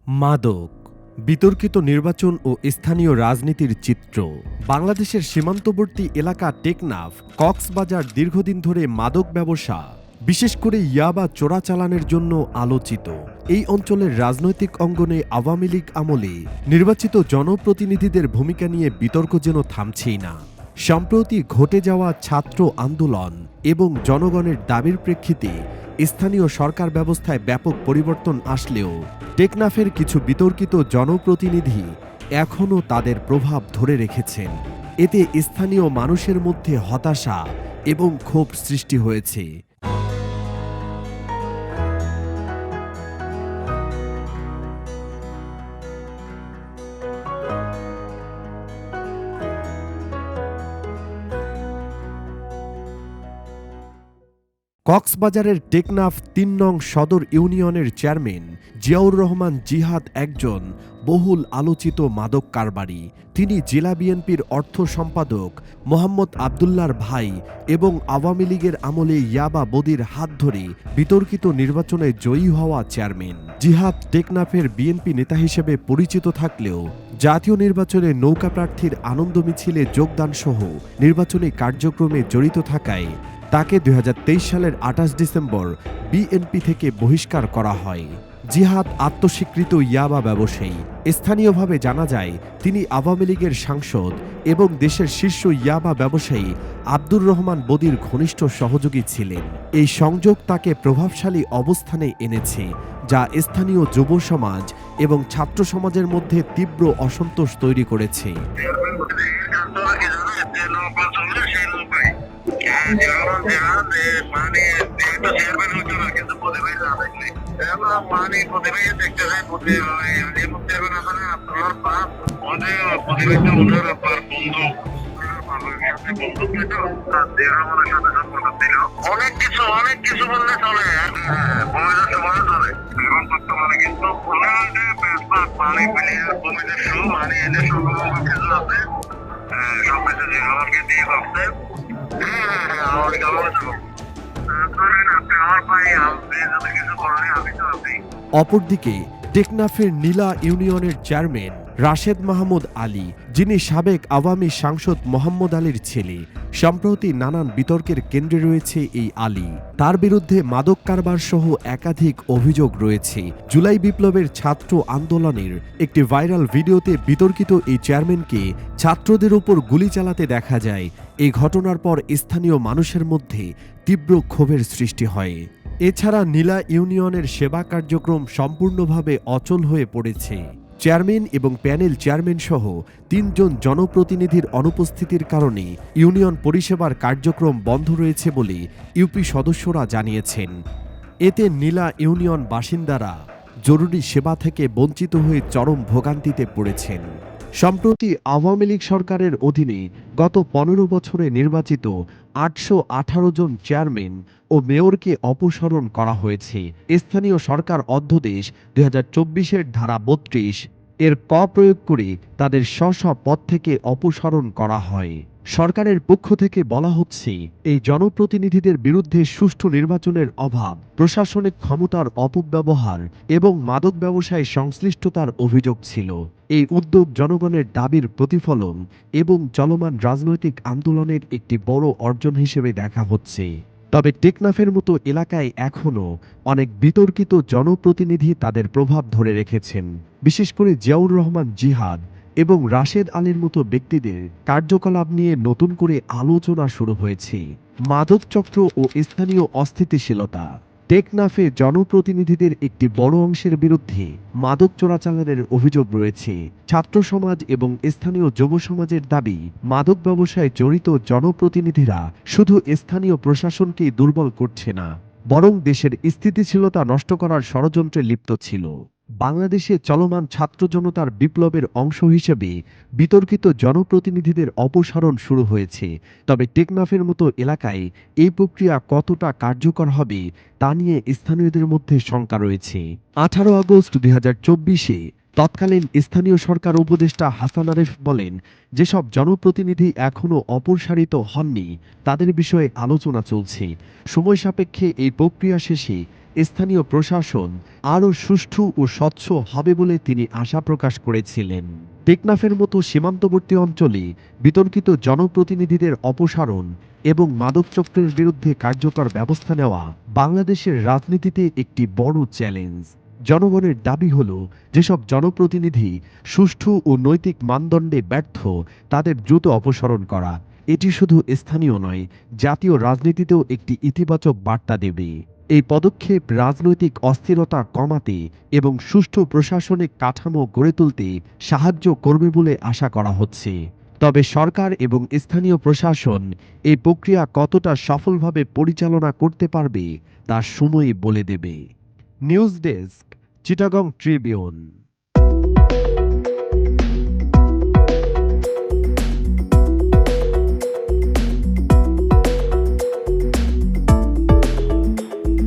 মাদক, বিতর্কিত নির্বাচন ও স্থানীয় রাজনীতির চিত্র। বাংলাদেশের সীমান্তবর্তী এলাকা টেকনাফ, কক্সবাজার দীর্ঘদিন ধরে মাদক ব্যবসা, বিশেষ করে ইয়াবা চোরাচালানের জন্য আলোচিত। এই অঞ্চলের রাজনৈতিক অঙ্গনে আওয়ামী লীগ আমলে নির্বাচিত জনপ্রতিনিধিদের ভূমিকা নিয়ে বিতর্ক যেন থামছেই না। সম্প্রতি ঘটে যাওয়া ছাত্র আন্দোলন এবং জনগণের দাবির প্রেক্ষিতে স্থানীয় সরকার ব্যবস্থায় ব্যাপক পরিবর্তন আসলেও টেকনাফের কিছু বিতর্কিত জনপ্রতিনিধি এখনও তাদের প্রভাব ধরে রেখেছেন। এতে স্থানীয় মানুষের মধ্যে হতাশা এবং ক্ষোভ সৃষ্টি হয়েছে। কক্সবাজারের টেকনাফ ৩ নং সদর ইউনিয়নের চেয়ারম্যান জিয়াউর রহমান জিহাদ একজন বহুল আলোচিত মাদক কারবারি। তিনি জেলা বিএনপির অর্থ সম্পাদক মোহাম্মদ আবদুল্লাহর ভাই এবং আওয়ামী লীগের আমলে ইয়াবা বদির হাত ধরে বিতর্কিত নির্বাচনে জয়ী হওয়া চেয়ারম্যান। জিহাদ টেকনাফের বিএনপি নেতা হিসেবে পরিচিত থাকলেও জাতীয় নির্বাচনে নৌকা প্রার্থীর আনন্দ মিছিলে যোগদানসহ নির্বাচনী কার্যক্রমে জড়িত থাকায় তাকে ২০২৩ সালের ২৮ ডিসেম্বর বিএনপি থেকে বহিষ্কার করা হয়। জিহাদ আত্মস্বীকৃত ইয়াবা ব্যবসায়ী। স্থানীয়ভাবে জানা যায় তিনি আওয়ামী লীগের সাংসদ এবং দেশের শীর্ষ ইয়াবা ব্যবসায়ী আব্দুর রহমান বদির ঘনিষ্ঠ সহযোগী ছিলেন। এই সংযোগ তাকে প্রভাবশালী অবস্থানে এনেছে, যা স্থানীয় যুব সমাজ এবং ছাত্র সমাজের মধ্যে তীব্র অসন্তোষ তৈরি করেছে। অনেক কিছু বললে চলে, কিন্তু পানি পেলে কমিটির শো মানে এদের কিছু আছে সবকিছু যে আমাকে দিয়ে করছে। অপরদিকে টেকনাফের নীলা ইউনিয়নের চেয়ারম্যান রাশেদ মাহমুদ আলী, যিনি সাবেক আওয়ামী সাংসদ মোহাম্মদ আলীর ছেলে, সম্প্রতি নানান বিতর্কের কেন্দ্রে রয়েছে এই আলী। তার বিরুদ্ধে মাদক কারবার সহ একাধিক অভিযোগ রয়েছে। জুলাই বিপ্লবের ছাত্র আন্দোলনের একটি ভাইরাল ভিডিওতে বিতর্কিত এই চেয়ারম্যানকে ছাত্রদের উপর গুলি চালাতে দেখা যায়। এই ঘটনার পর স্থানীয় মানুষের মধ্যে তীব্র ক্ষোভের সৃষ্টি হয়। এছাড়া নীলা ইউনিয়নের সেবা কার্যক্রম সম্পূর্ণভাবে অচল হয়ে পড়েছে। চেয়ারম্যান এবং প্যানেল চেয়ারম্যান সহ ৩ জন জনপ্রতিনিধির অনুপস্থিতির কারণে ইউনিয়ন পরিষেবার কার্যক্রম বন্ধ রয়েছে বলে ইউপি সদস্যরা জানিয়েছেন। এতে নীলা ইউনিয়ন বাসিন্দারা জরুরি সেবা থেকে বঞ্চিত হয়ে চরম ভোগান্তিতে পড়েছেন। সম্প্রতি আওয়ামী লীগ সরকারের অধীনে গত ১৫ বছরে নির্বাচিত ৮১৮ জন চেয়ারম্যান ও মেয়রকে অপসারণ করা হয়েছে। স্থানীয় সরকার অধ্যাদেশ ২০২৪-এর ধারা ৩২ এর ক প্রয়োগ করে তাদের স্ব স্ব পদ থেকে অপসারণ করা হয়। সরকারের পক্ষ থেকে বলা হচ্ছে, এই জনপ্রতিনিধিদের বিরুদ্ধে সুষ্ঠু নির্বাচনের অভাব, প্রশাসনিক ক্ষমতার অপব্যবহার এবং মাদক ব্যবসায় সংশ্লিষ্টতার অভিযোগ ছিল। এই উদ্যোগ জনগণের দাবির প্রতিফলন এবং চলমান রাজনৈতিক আন্দোলনের একটি বড় অর্জন হিসেবে দেখা হচ্ছে। তবে টেকনাফের মতো এলাকায় এখনও অনেক বিতর্কিত জনপ্রতিনিধি তাদের প্রভাব ধরে রেখেছেন। বিশেষ করে জিয়াউর রহমান জিহাদ এবং রাশেদ আলীর মতো ব্যক্তিদের কার্যকলাপ নিয়ে নতুন করে আলোচনা শুরু হয়েছে। মাদক চক্র ও স্থানীয় অস্থিতিশীলতা। টেকনাফে জনপ্রতিনিধিদের একটি বড় অংশের বিরুদ্ধে মাদক চোরাচালানের অভিযোগ রয়েছে। ছাত্র সমাজ এবং স্থানীয় যুব সমাজের দাবি, মাদক ব্যবসায় জড়িত জনপ্রতিনিধিরা শুধু স্থানীয় প্রশাসনকেই দুর্বল করছে না, বরং দেশের স্থিতিশীলতা নষ্ট করার ষড়যন্ত্রে লিপ্ত ছিল। বাংলাদেশে চলমান ছাত্র জনতার বিপ্লবের অংশ হিসেবে বিতর্কিত জনপ্রতিনিধিদের অপসারণ শুরু হয়েছে। তবে টেকনাফের মতো এলাকায় এই প্রক্রিয়া কতটা কার্যকর হবে তা নিয়ে স্থানীয়দের মধ্যে শঙ্কা রয়েছে। ১৮ আগস্ট ২০২৪-এ তৎকালীন স্থানীয় সরকার উপদেষ্টা হাসান আরিফ বলেন, যেসব জনপ্রতিনিধি এখনও অপসারিত হননি তাদের বিষয়ে আলোচনা চলছে। সময় সাপেক্ষে এই প্রক্রিয়া শেষে স্থানীয় প্রশাসন আরও সুষ্ঠু ও স্বচ্ছ হবে বলে তিনি আশা প্রকাশ করেছিলেন। টেকনাফের মতো সীমান্তবর্তী অঞ্চলে বিতর্কিত জনপ্রতিনিধিদের অপসারণ এবং মাদকচক্রের বিরুদ্ধে কার্যকর ব্যবস্থা নেওয়া বাংলাদেশের রাজনীতিতে একটি বড় চ্যালেঞ্জ। জনগণের দাবি হল, যেসব জনপ্রতিনিধি সুষ্ঠু ও নৈতিক মানদণ্ডে ব্যর্থ তাদের দ্রুত অপসারণ করা। এটি শুধু স্থানীয় নয়, জাতীয় রাজনীতিতেও একটি ইতিবাচক বার্তা দেবে। এই পদক্ষেপ রাজনৈতিক অস্থিরতা কমাতে এবং সুষ্ঠু প্রশাসনিক কাঠামো গড়ে তুলতে সাহায্য করবে বলে আশা করা হচ্ছে। তবে সরকার এবং স্থানীয় প্রশাসন এই প্রক্রিয়া কতটা সফলভাবে পরিচালনা করতে পারবে তা সময়ই বলে দেবে। News desk, Chittagong Tribune.